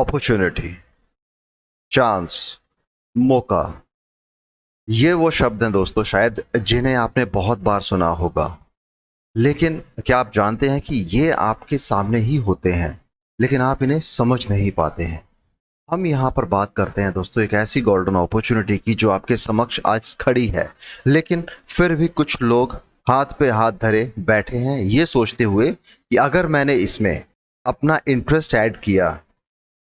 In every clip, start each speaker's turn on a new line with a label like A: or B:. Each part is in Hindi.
A: अपॉर्चुनिटी, चांस, मौका, ये वो शब्द हैं दोस्तों शायद जिन्हें आपने बहुत बार सुना होगा। लेकिन क्या आप जानते हैं कि ये आपके सामने ही होते हैं, लेकिन आप इन्हें समझ नहीं पाते हैं। हम यहाँ पर बात करते हैं दोस्तों एक ऐसी गोल्डन अपॉर्चुनिटी की जो आपके समक्ष आज खड़ी है, लेकिन फिर भी कुछ लोग हाथ पे हाथ धरे बैठे हैं ये सोचते हुए कि अगर मैंने इसमें अपना इंटरेस्ट ऐड किया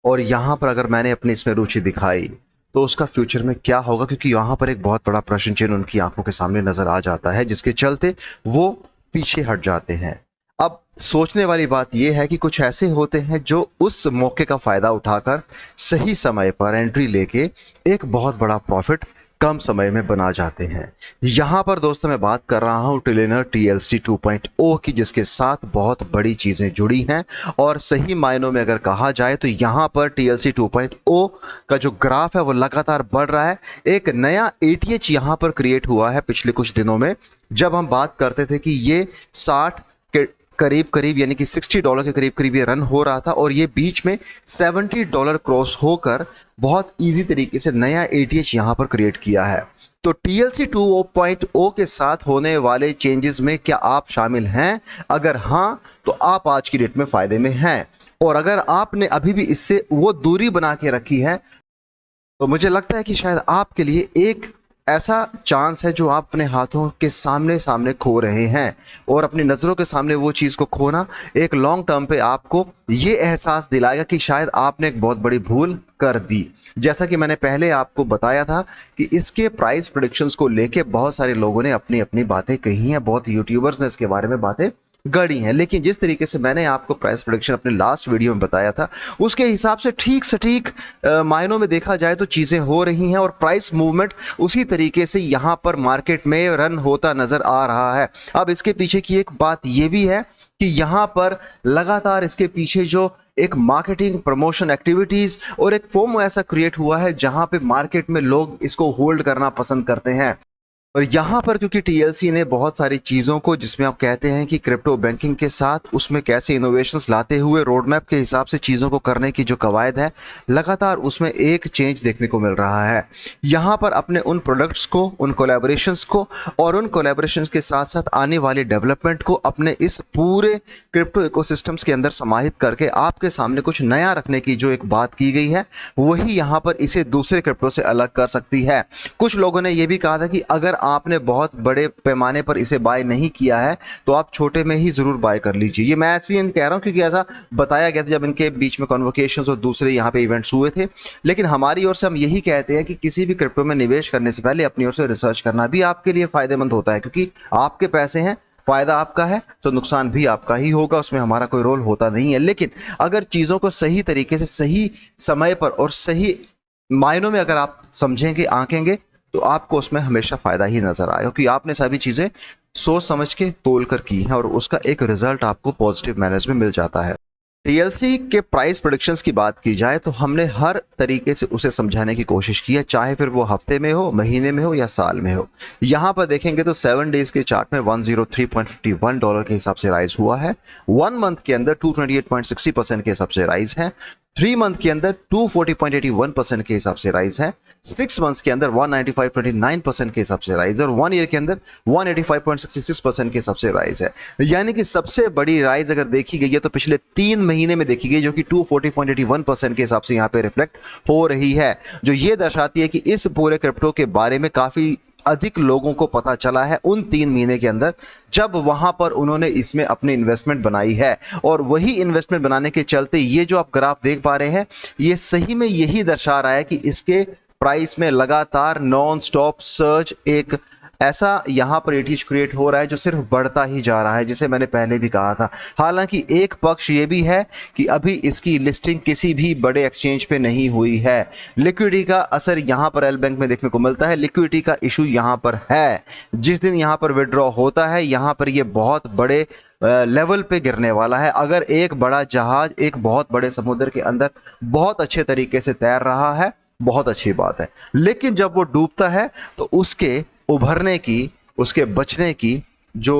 A: और यहाँ पर अगर मैंने अपनी इसमें रुचि दिखाई तो उसका फ्यूचर में क्या होगा, क्योंकि यहाँ पर एक बहुत बड़ा प्रश्न चिन्ह उनकी आंखों के सामने नजर आ जाता है, जिसके चलते वो पीछे हट जाते हैं। अब सोचने वाली बात यह है कि कुछ ऐसे होते हैं जो उस मौके का फायदा उठाकर सही समय पर एंट्री लेके एक बहुत बड़ा प्रॉफिट कम समय में बना जाते हैं। यहां पर दोस्तों मैं बात कर रहा हूं ट्रिलियनर TLC 2.0 की, जिसके साथ बहुत बड़ी चीजें जुड़ी हैं और सही मायनों में अगर कहा जाए तो यहां पर TLC 2.0 का जो ग्राफ है वो लगातार बढ़ रहा है। एक नया ATH यहां पर क्रिएट हुआ है पिछले कुछ दिनों में, जब हम बात करते थे कि ये 60 के करीब यानी कि $60 के करीब ये रन हो रहा था और ये बीच में $70 क्रॉस होकर बहुत इजी तरीके से नया ATH यहां पर क्रिएट किया है। तो TLC 2.0 के साथ होने वाले चेंजेस में क्या आप शामिल हैं? अगर हां तो आप आज की डेट में फायदे में हैं, और अगर आपने अभी भी इससे वो दूरी बना के रखी है तो मुझे लगता है कि शायद आपके लिए एक ऐसा चांस है जो आप अपने हाथों के सामने सामने खो रहे हैं, और अपनी नजरों के सामने वो चीज को खोना एक लॉन्ग टर्म पे आपको ये एहसास दिलाएगा कि शायद आपने एक बहुत बड़ी भूल कर दी। जैसा कि मैंने पहले आपको बताया था कि इसके प्राइस प्रेडिक्शंस को लेके बहुत सारे लोगों ने अपनी अपनी बातें कही हैं, बहुत यूट्यूबर्स ने इसके बारे में बातें गढ़ी हैं, लेकिन जिस तरीके से मैंने आपको प्राइस प्रेडिक्शन अपने लास्ट वीडियो में बताया था उसके हिसाब से ठीक सटीक मायनों में देखा जाए तो चीजें हो रही हैं, और प्राइस मूवमेंट उसी तरीके से यहां पर मार्केट में रन होता नजर आ रहा है। अब इसके पीछे की एक बात यह भी है कि यहां पर लगातार इसके पीछे जो एक मार्केटिंग प्रमोशन एक्टिविटीज और एक फोमो ऐसा क्रिएट हुआ है जहां पे मार्केट में लोग इसको होल्ड करना पसंद करते हैं। और यहां पर क्योंकि TLC ने बहुत सारी चीजों को, जिसमें आप कहते हैं कि क्रिप्टो बैंकिंग के साथ उसमें कैसे इनोवेशंस लाते हुए रोड मैप के हिसाब से चीजों को करने की जो कवायद है, लगातार उसमें एक चेंज देखने को मिल रहा है। यहां पर अपने उन प्रोडक्ट्स को, उन कोलैबोरेशंस को और उन कोलैबोरेशंस के साथ साथ आने वाली डेवलपमेंट को अपने इस पूरे क्रिप्टो इकोसिस्टम्स के अंदर समाहित करके आपके सामने कुछ नया रखने की जो एक बात की गई है, वही यहां पर इसे दूसरे क्रिप्टो से अलग कर सकती है। कुछ लोगों ने यह भी कहा था कि अगर आपने बहुत बड़े पैमाने पर इसे बाय नहीं किया है तो आप छोटे में ही जरूर बाय कर लीजिए। ये मैं ऐसे ही कह रहा हूं क्योंकि ऐसा बताया गया था जब इनके बीच में कन्वोकेशंस और दूसरे यहां पे इवेंट्स हुए थे। लेकिन हमारी ओर से हम यही कहते हैं कि किसी भी क्रिप्टो में निवेश करने से पहले अपनी ओर से रिसर्च करना भी आपके लिए फायदेमंद होता है, क्योंकि आपके पैसे हैं, फायदा आपका है तो नुकसान भी आपका ही होगा, उसमें हमारा कोई रोल होता नहीं है। लेकिन अगर चीजों को सही तरीके से, सही समय पर और सही मायनों में अगर आप समझेंगे, आंकेंगे, तो आपको उसमें हमेशा फायदा ही नजर आएगा, क्योंकि आपने सभी चीजें सोच समझ के तोल कर की हैं और उसका एक रिजल्ट आपको पॉजिटिव मैनर्स में मिल जाता है। TLC के प्राइस प्रेडिक्शंस की बात की जाए तो हमने हर तरीके से उसे समझाने की कोशिश की है, चाहे फिर वो हफ्ते में हो, महीने में हो या साल में हो। यहां पर देखेंगे तो 7 डेज के चार्ट में $103.51 के हिसाब से राइज हुआ है। 1 मंथ के अंदर 228.60% के हिसाब से राइज है। 3 मंथ के अंदर 240.81% के हिसाब से राइज है। 6 मंथ्स के अंदर 195.29% के हिसाब से राइज है, और 1 ईयर के अंदर 185.66% के हिसाब से राइज है। यानी कि सबसे बड़ी राइज अगर देखी गई है तो पिछले 3 महीने में देखी गई, जो कि 240.81% के हिसाब से यहां पे रिफ्लेक्ट हो रही है, जो ये दर्शाती है कि इस पूरे क्रिप्टो के बारे में काफी अधिक लोगों को पता चला है उन 3 महीने के अंदर, जब वहां पर उन्होंने इसमें अपनी इन्वेस्टमेंट बनाई है। और वही इन्वेस्टमेंट बनाने के चलते ये जो आप ग्राफ देख पा रहे हैं, ये सही में यही दर्शा रहा है कि इसके प्राइस में लगातार नॉन स्टॉप सर्ज, एक ऐसा यहां पर ATH क्रिएट हो रहा है जो सिर्फ बढ़ता ही जा रहा है, जिसे मैंने पहले भी कहा था। हालांकि एक पक्ष ये भी है कि अभी इसकी लिस्टिंग किसी भी बड़े एक्सचेंज पे नहीं हुई है। लिक्विडिटी का असर यहां पर एल बैंक में देखने को मिलता है, लिक्विडिटी का इशू यहां पर है। जिस दिन यहां पर विड्रॉ होता है, यहां पर ये बहुत बड़े लेवल पे गिरने वाला है। अगर एक बड़ा जहाज एक बहुत बड़े समुद्र के अंदर बहुत अच्छे तरीके से तैर रहा है, बहुत अच्छी बात है, लेकिन जब वो डूबता है तो उसके उभरने की, उसके बचने की जो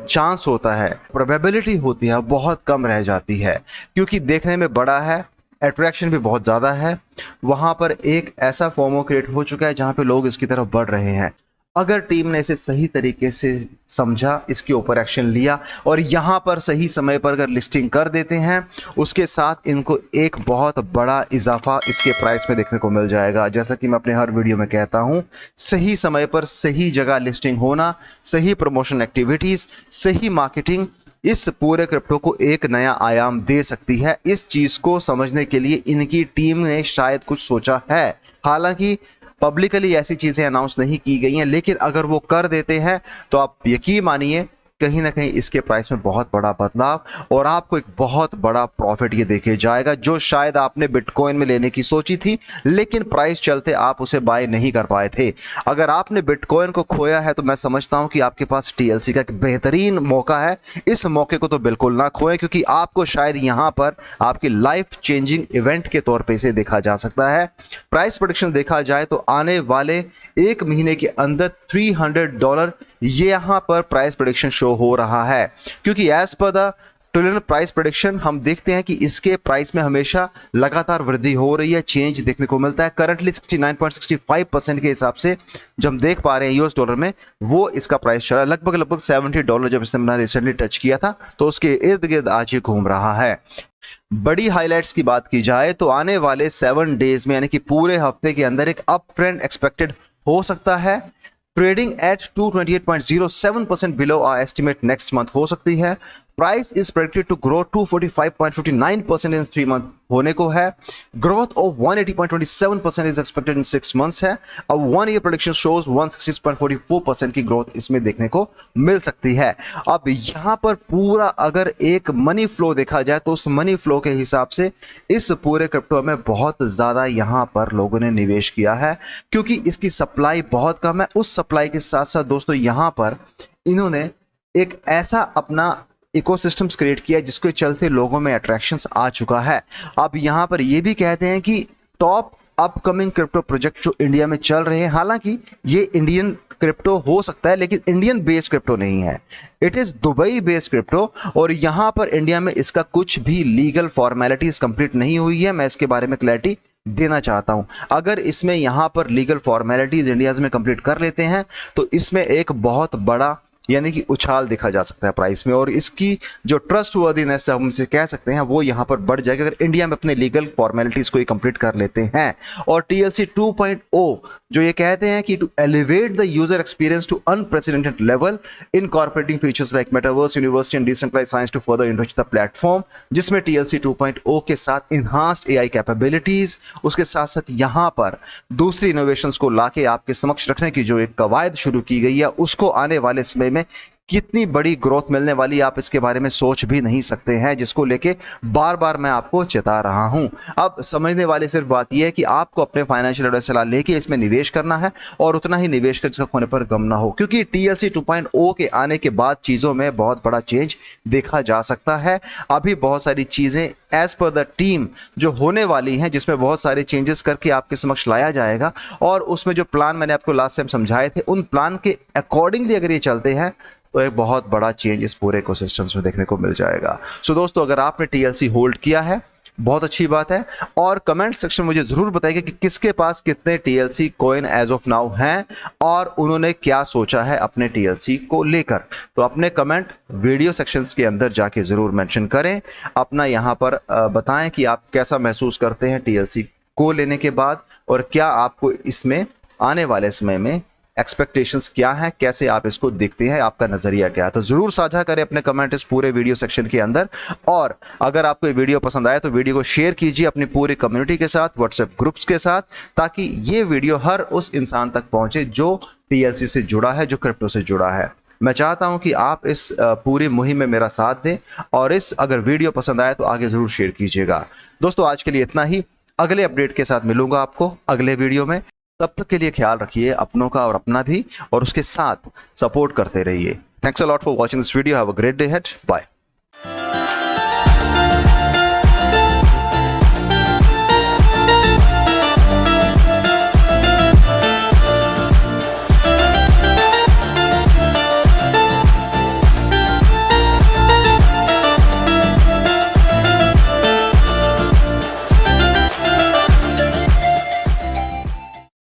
A: चांस होता है, प्रोबेबिलिटी होती है, बहुत कम रह जाती है, क्योंकि देखने में बड़ा है, अट्रैक्शन भी बहुत ज़्यादा है, वहाँ पर एक ऐसा फोमो क्रिएट हो चुका है जहाँ पे लोग इसकी तरफ बढ़ रहे हैं। अगर टीम ने इसे सही तरीके से समझा, इसके ऊपर एक्शन लिया और यहाँ पर सही समय पर अगर लिस्टिंग कर देते हैं, उसके साथ इनको एक बहुत बड़ा इजाफा इसके प्राइस में देखने को मिल जाएगा। जैसा कि मैं अपने हर वीडियो में कहता हूँ, सही समय पर सही जगह लिस्टिंग होना, सही प्रमोशन एक्टिविटीज, सही मार्केटिंग इस पूरे क्रिप्टो को एक नया आयाम दे सकती है। इस चीज को समझने के लिए इनकी टीम ने शायद कुछ सोचा है। हालांकि पब्लिकली ऐसी चीजें अनाउंस नहीं की गई हैं, लेकिन अगर वो कर देते हैं तो आप यकीन मानिए कहीं ना कहीं इसके प्राइस में बहुत बड़ा बदलाव और आपको एक बहुत बड़ा प्रॉफिट ये देखे जाएगा, जो शायद आपने बिटकॉइन में लेने की सोची थी लेकिन प्राइस चलते आप उसे बाय नहीं कर पाए थे। अगर आपने बिटकॉइन को खोया है तो मैं समझता हूं कि आपके पास टीएलसी का एक बेहतरीन मौका है। इस मौके को तो बिल्कुल ना खोएं, क्योंकि आपको शायद यहां पर आपकी लाइफ चेंजिंग इवेंट के तौर पर इसे देखा जा सकता है। प्राइस प्रेडिक्शन देखा जाए तो आने वाले एक महीने के अंदर $300 ये यहां पर प्राइस प्रेडिक्शन शो हो रहा है, क्योंकि as per the trillion price prediction हम देखते हैं कि इसके प्राइस में हमेशा लगातार वृद्धि हो रही है, चेंज देखने को मिलता है। करंटली 69.65% के हिसाब से जो हम देख पा रहे हैं यूएस डॉलर में, वो इसका प्राइस चला लगभग $70 जब इसने रिसेंटली टच किया था, तो उसके इर्द गिर्द आज ये घूम रहा है। बड़ी हाइलाइट्स की बात की जाए तो आने वाले 7 डेज में यानी कि पूरे हफ्ते के अंदर एक अप ट्रेंड एक्सपेक्टेड हो सकता है। Trading at 228.07% below our estimate next month हो सकती है। Price is predicted to grow 245.59% in 3 month होने को है। Growth of 180.27% is expected in 6 months है। अब 1 ईयर प्रेडिक्शन शोज 166.44% की ग्रोथ इसमें देखने को मिल सकती है। अब यहां पर पूरा अगर एक मनी फ्लो देखा जाए तो उस मनी फ्लो के हिसाब से इस पूरे क्रिप्टो में बहुत ज्यादा यहां पर लोगों ने निवेश किया है, क्योंकि इसकी सप्लाई बहुत कम है। उस सप्लाई के साथ साथ दोस्तों यहां पर इन्होंने एक ऐसा अपना इकोसिस्टम्स क्रिएट किया जिसके चलते लोगों में अट्रैक्शंस आ चुका है। अब यहां पर यह भी कहते हैं कि टॉप अपकमिंग क्रिप्टो प्रोजेक्ट जो इंडिया में चल रहे हैं, हालांकि ये इंडियन क्रिप्टो हो सकता है लेकिन इंडियन बेस्ड क्रिप्टो नहीं है, it is Dubai based crypto, और यहां पर इंडिया में इसका कुछ भी लीगल फॉर्मेलिटीज कंप्लीट नहीं हुई है। मैं इसके बारे में क्लैरिटी देना चाहता हूं। अगर इसमें यहां पर लीगल फॉर्मेलिटीज इंडिया में कंप्लीट कर लेते हैं तो इसमें एक बहुत बड़ा यानी कि उछाल देखा जा सकता है प्राइस में, और इसकी जो ट्रस्ट वर्दीनेस हम इसे कह सकते हैं वो यहां पर बढ़ जाएगा अगर इंडिया में अपने लीगल फॉर्मेलिटीज को कंप्लीट कर लेते हैं। और टीएलसी 2.0 जो ये कहते हैं कि to elevate the user experience to unprecedented level, incorporating features like metaverse, university and decentralised science to further enrich the platform, जिसमें टीएलसी 2.0 के साथ इनहांस्ड एआई कैपेबिलिटीज, उसके साथ साथ यहां पर दूसरी इनोवेशंस को लाके आपके समक्ष रखने की जो एक कवायद शुरू की गई है, उसको आने वाले समय में कितनी बड़ी ग्रोथ मिलने वाली आप इसके बारे में सोच भी नहीं सकते हैं, जिसको लेके बार बार मैं आपको चेता रहा हूं। अब समझने वाले सिर्फ बात यह है कि आपको अपने फाइनेंशियल एडवाइस सलाह लेके इसमें निवेश करना है और उतना ही निवेश कर जिसका खोने पर गम ना हो, क्योंकि टीएलसी 2.0 के आने के बाद चीजों में बहुत बड़ा चेंज देखा जा सकता है। अभी बहुत सारी चीजें एज पर द टीम जो होने वाली हैं, जिसमें बहुत सारे चेंजेस करके आपके समक्ष लाया जाएगा, और उसमें जो प्लान मैंने आपको लास्ट टाइम समझाए थे उन प्लान के अकॉर्डिंगली अगर ये चलते हैं तो एक बहुत बड़ा चेंज इस पूरे इकोसिस्टम्स में देखने को मिल जाएगा। सो दोस्तों, अगर आपने टीएलसी होल्ड किया है बहुत अच्छी बात है, और कमेंट सेक्शन में मुझे जरूर बताइए कि किसके पास कितने TLC coin as of now हैं और उन्होंने क्या सोचा है अपने टीएलसी को लेकर। तो अपने कमेंट वीडियो सेक्शंस के अंदर जाके जरूर मेंशन करें, अपना यहां पर बताएं कि आप कैसा महसूस करते हैं टीएलसी को लेने के बाद, और क्या आपको इसमें आने वाले समय में एक्सपेक्टेशंस क्या है, कैसे आप इसको देखते हैं, आपका नजरिया क्या है। तो जरूर साझा करें अपने कमेंट इस पूरे वीडियो सेक्शन के अंदर, और अगर आपको ये वीडियो पसंद आए तो वीडियो को शेयर कीजिए अपनी पूरी कम्युनिटी के साथ, व्हाट्सएप ग्रुप्स के साथ, ताकि ये वीडियो हर उस इंसान तक पहुंचे जो टीएलसी से जुड़ा है, जो क्रिप्टो से जुड़ा है। मैं चाहता हूं कि आप इस पूरी मुहिम में मेरा साथ दें, और इस अगर वीडियो पसंद आए तो आगे जरूर शेयर कीजिएगा। दोस्तों, आज के लिए इतना ही। अगले अपडेट के साथ मिलूंगा आपको अगले वीडियो में। तब तक के लिए ख्याल रखिए अपनों का और अपना भी, और उसके साथ सपोर्ट करते रहिए। Thanks a lot for watching this video. Have a great day ahead. Bye.